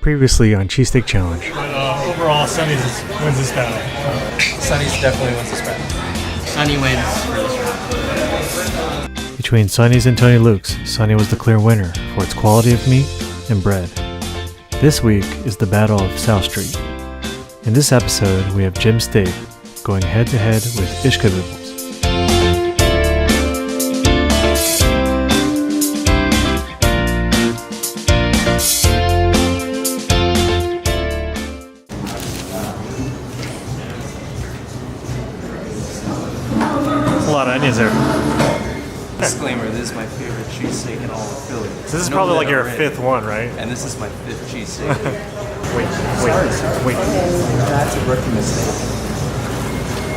Previously on Cheesesteak Challenge. Overall, Sonny's wins this battle. Sonny's definitely wins this battle. Sonny wins for this round. Between Sonny's and Tony Luke's, Sonny was the clear winner for its quality of meat and bread. This week is the Battle of South Street. In this episode, we have Jim's Steak going head-to-head with Ishkabibbles. A lot of onions there. Disclaimer, this is my favorite cheesesteak in all of Philly. So this is probably like your fifth one, right? And this is my fifth cheesesteak. Wait. That's a rookie mistake.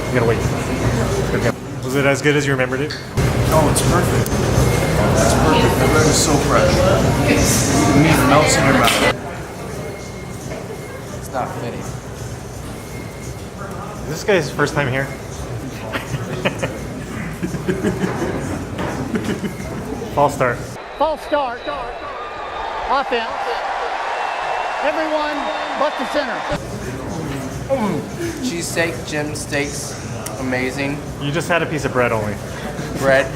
You gotta wait. Okay. Was it as good as you remembered it? Oh, it's perfect. It's perfect. The bread is so fresh. The meat melts in your mouth. It's not fitting. Is this guy's first time here? False start. False start. Offense. Everyone but the center. Cheesesteak, Jim Steaks, amazing. You just had a piece of bread only. Bread,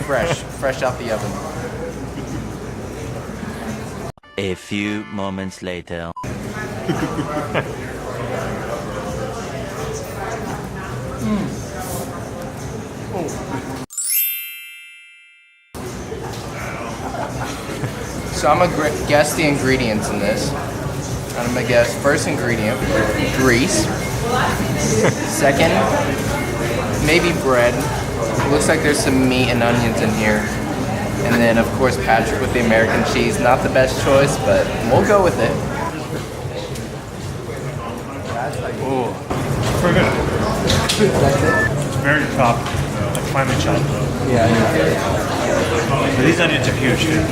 fresh out the oven. A few moments later. So I'm gonna guess the ingredients in this. I'm gonna guess first ingredient, grease. Second, maybe bread. It looks like there's some meat and onions in here. And then of course Patrick with the American cheese. Not the best choice, but we'll go with it. Ooh. Pretty good. It's very chopped. Like finely chopped. Yeah. These onions are huge, dude.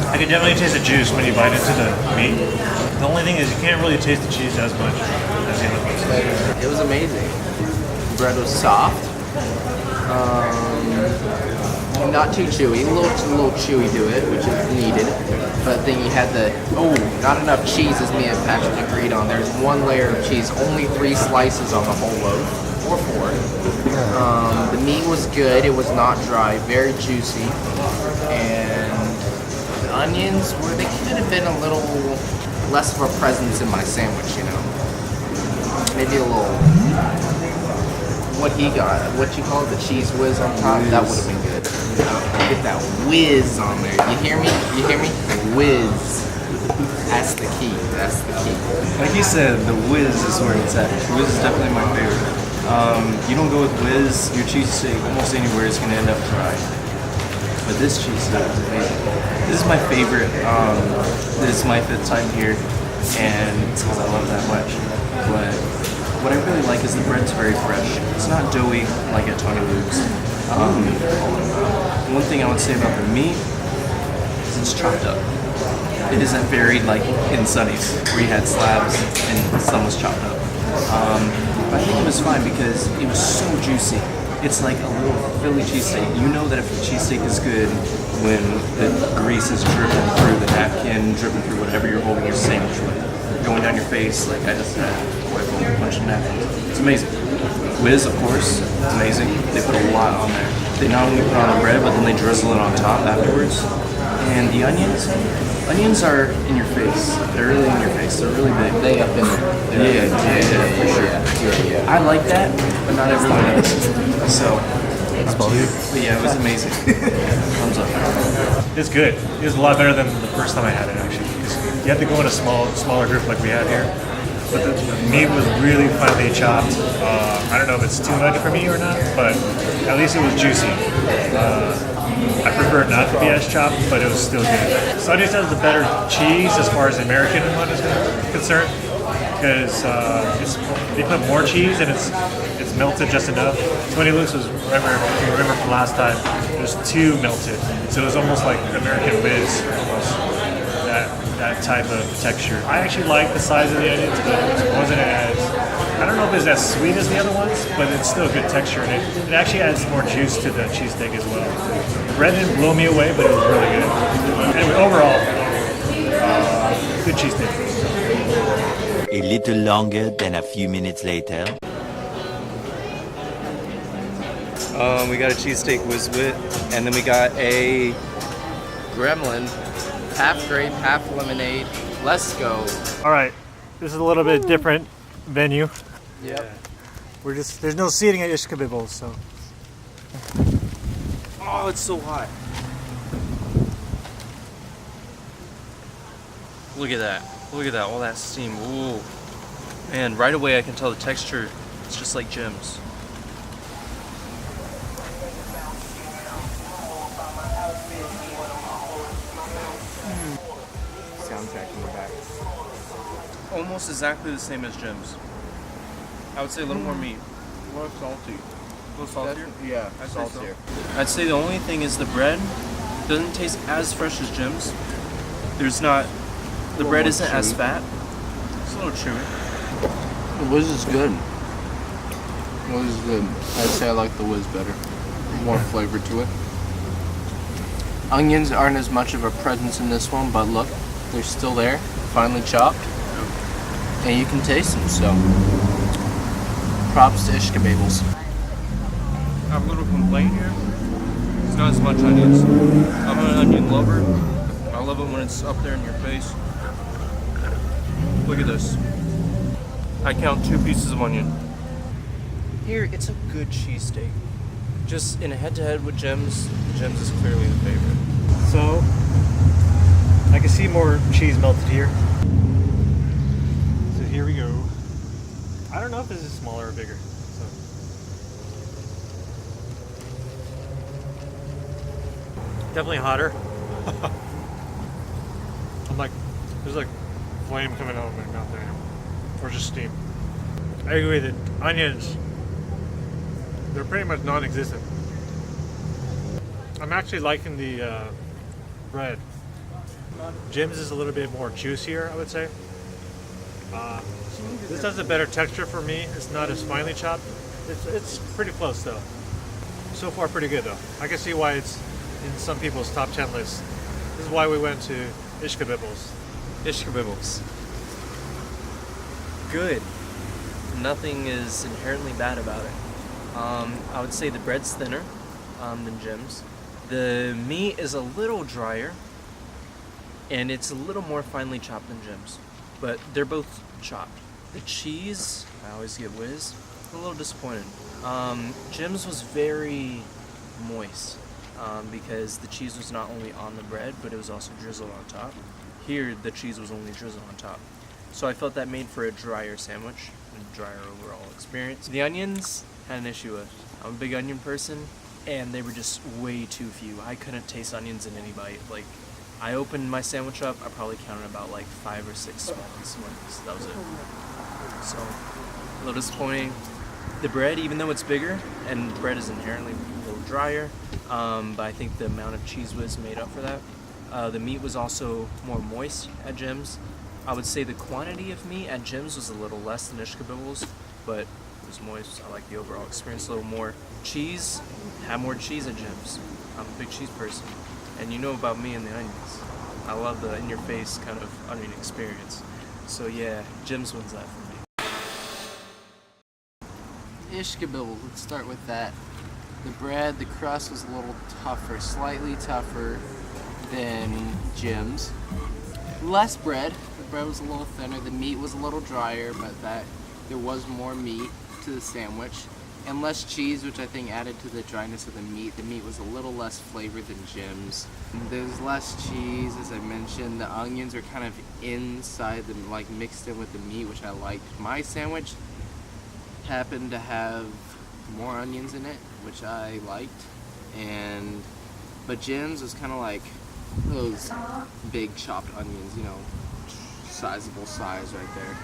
I can definitely taste the juice when you bite into the meat. The only thing is you can't really taste the cheese as much as the other ones. It was amazing. The bread was soft. Not too chewy. A little chewy to it, which is needed. But then you had not enough cheese as me and Patrick agreed on. There's one layer of cheese, only 3 slices on the whole loaf. Or 4. The meat was good. It was not dry, very juicy, and the onions they could have been a little less of a presence in my sandwich, you know. Maybe a little. What he got? What you call it? The cheese whiz on top. That would have been good. Get that whiz on there. You hear me? Whiz. That's the key. Like you said, the whiz is where it's at. Whiz is definitely my favorite. You don't go with whiz, your cheesesteak almost anywhere is going to end up dry. But this cheesesteak is amazing. This is my favorite. This is my 5th time here, and it's because I love it that much. But what I really like is the bread's very fresh. It's not doughy like at Tony Luke's. One thing I would say about the meat is it's chopped up. It isn't varied like in Sonny's, where you had slabs and some was chopped up. But I think it was fine because it was so juicy. It's like a little Philly cheesesteak. You know that if a cheesesteak is good when the grease is dripping through the napkin, dripping through whatever you're holding your sandwich with, going down your face like I just had a bunch of napkins. It's amazing. Whiz, of course, amazing. They put a lot on there. They not only put on the bread, but then they drizzle it on top afterwards. And the onions are in your face. They're really in your face. They're really big. They up in there. Yeah, for sure. Yeah. I like that, but not everyone does. So, but yeah, it was amazing. Thumbs up. It's good. It was a lot better than the first time I had it, actually. Because you have to go in a smaller group like we had here. But the meat was really finely chopped. I don't know if it's too much for me or not, but at least it was juicy. I prefer it not to be as chopped, but it was still good. Sonny's has the better cheese as far as the American one is concerned, because they put more cheese and it's melted just enough. Tony Luke's was, if you remember from last time, it was too melted, so it was almost like American whiz, almost that type of texture. I actually like the size of the onions, but it wasn't as, I don't know if it's as sweet as the other ones, but it's still a good texture in it. It actually adds more juice to the cheesesteak as well. The bread didn't blow me away, but it was really good. Anyway, overall, good cheesesteak. A little longer than a few minutes later. We got a cheesesteak whiz-wit, and then we got a Gremlin, half grape, half lemonade. Let's go. All right, this is a little bit different venue. Yep. There's no seating at Ishkabibbles, so. oh, it's so hot. Look at that! Look at that! All that steam. Ooh, man! Right away, I can tell the texture. It's just like Jim's. Soundtrack in the back. Almost exactly the same as Jim's. I would say a little more meat. More salty. A little saltier? Yeah, I'd say so. saltier. I'd say the only thing is the bread doesn't taste as fresh as Jim's. There's not, the bread more isn't as chewy. fat. It's a little chewy. The whiz is good. The whiz is good. I'd say I like the whiz better. More flavor to it. Onions aren't as much of a presence in this one, but look, they're still there, finely chopped, and you can taste them. So, props to Ishkabibbles. I have a little complaint here. It's not as much onions. I'm an onion lover. I love it when it's up there in your face. Look at this. I count 2 pieces of onion. Here, it's a good cheesesteak. Just in a head-to-head with Jim's, Jim's is clearly the favorite. So, I can see more cheese melted here. So here we go. I don't know if this is smaller or bigger. So. Definitely hotter. There's like flame coming out of my mouth there. Or just steam. I agree that onions, they're pretty much non-existent. I'm actually liking the bread. Jim's is a little bit more juicier, I would say. This has a better texture for me. It's not as finely chopped. It's pretty close though. So far pretty good though. I can see why it's in some people's top 10 lists. This is why we went to Ishkabibbles. Ishkabibbles. Good. Nothing is inherently bad about it. I would say the bread's thinner than Jim's. The meat is a little drier, and it's a little more finely chopped than Jim's, but they're both chopped. The cheese, I always get whiz. I'm a little disappointed. Jim's was very moist because the cheese was not only on the bread, but it was also drizzled on top. Here, the cheese was only drizzled on top. So I felt that made for a drier sandwich, a drier overall experience. The onions had an issue with. I'm a big onion person, and they were just way too few. I couldn't taste onions in any bite. Like, I opened my sandwich up, I probably counted about like 5 or 6 small ones. That was it. So, a little disappointing. The bread, even though it's bigger, and bread is inherently a little drier, but I think the amount of cheese whiz made up for that. The meat was also more moist at Jim's. I would say the quantity of meat at Jim's was a little less than Ishkabibbles, but it was moist. I like the overall experience a little more. Cheese, had more cheese at Jim's. I'm a big cheese person. And you know about me and the onions. I love the in-your-face kind of onion experience. So yeah, Jim's wins that for me. Ishkabibbles, let's start with that. The bread, the crust was a little tougher, slightly tougher than Jim's. Less bread. The bread was a little thinner. The meat was a little drier, but there was more meat to the sandwich. And less cheese, which I think added to the dryness of the meat. The meat was a little less flavored than Jim's. There's less cheese, as I mentioned. The onions are kind of inside, like mixed in with the meat, which I liked. My sandwich happened to have more onions in it, which I liked. But Jim's was kind of like those big chopped onions, you know, sizable size right there.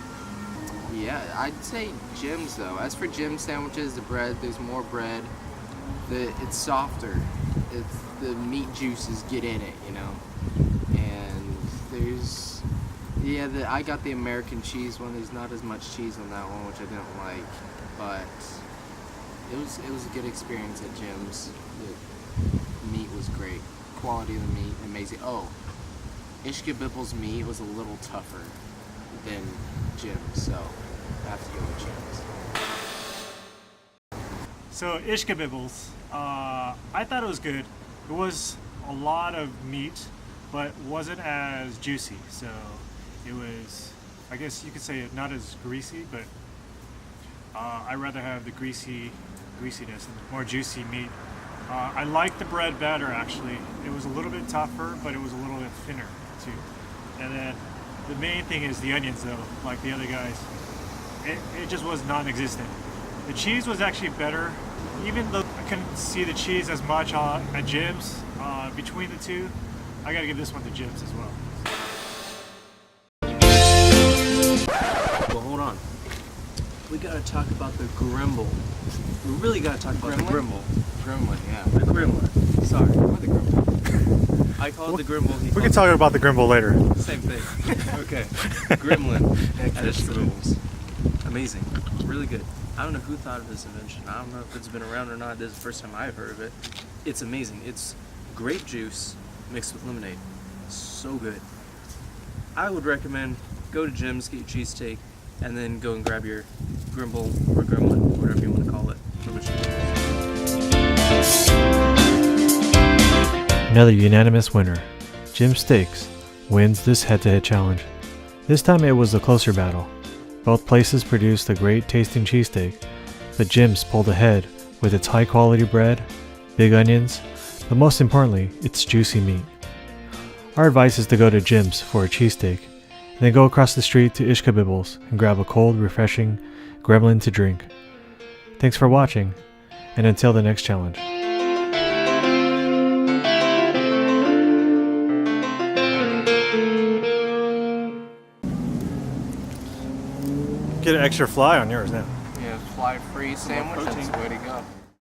Yeah, I'd say Jim's though. As for Jim's sandwiches, the bread, there's more bread. It's softer. The meat juices get in it, you know. And there's, I got the American cheese one. There's not as much cheese on that one, which I didn't like, but it was a good experience at Jim's. The meat was great. Quality of the meat, amazing. Oh, Ishkabibbles meat was a little tougher than Jim's, so I have to go with Jim's. So Ishkabibbles, I thought it was good. It was a lot of meat, but wasn't as juicy. So it was, I guess you could say, not as greasy, but I'd rather have the greasiness and more juicy meat. I liked the bread better, actually. It was a little bit tougher, but it was a little bit thinner too. And then the main thing is the onions, though. Like the other guys, it just was non-existent. The cheese was actually better, even though I couldn't see the cheese as much at Jim's. Between the two, I gotta give this one to Jim's as well. Well, hold on. We gotta talk about the Grimble. We really gotta talk about the Grimble. Gremlin, yeah. The Grimble. Sorry. Or the Gremlin. I call it the Grimble. We can talk about the Grimble later. Same thing. Okay. Gremlin at Ishkabibbles. Amazing. Really good. I don't know who thought of this invention. I don't know if it's been around or not. This is the first time I've heard of it. It's amazing. It's grape juice mixed with lemonade. So good. I would recommend go to Jim's, get your cheesesteak, and then go and grab your Grimble or Gremlin, whatever you want to call it. Another unanimous winner. Jim Steaks wins this head-to-head challenge. This time it was a closer battle. Both places produced a great tasting cheesesteak, but Jim's pulled ahead with its high quality bread, big onions, but most importantly, its juicy meat. Our advice is to go to Jim's for a cheesesteak, and then go across the street to Ishkabibbles and grab a cold, refreshing gremlin to drink. Thanks for watching, and until the next challenge. Get an extra fly on yours now. Yeah, fly-free sandwich, that's the way to go.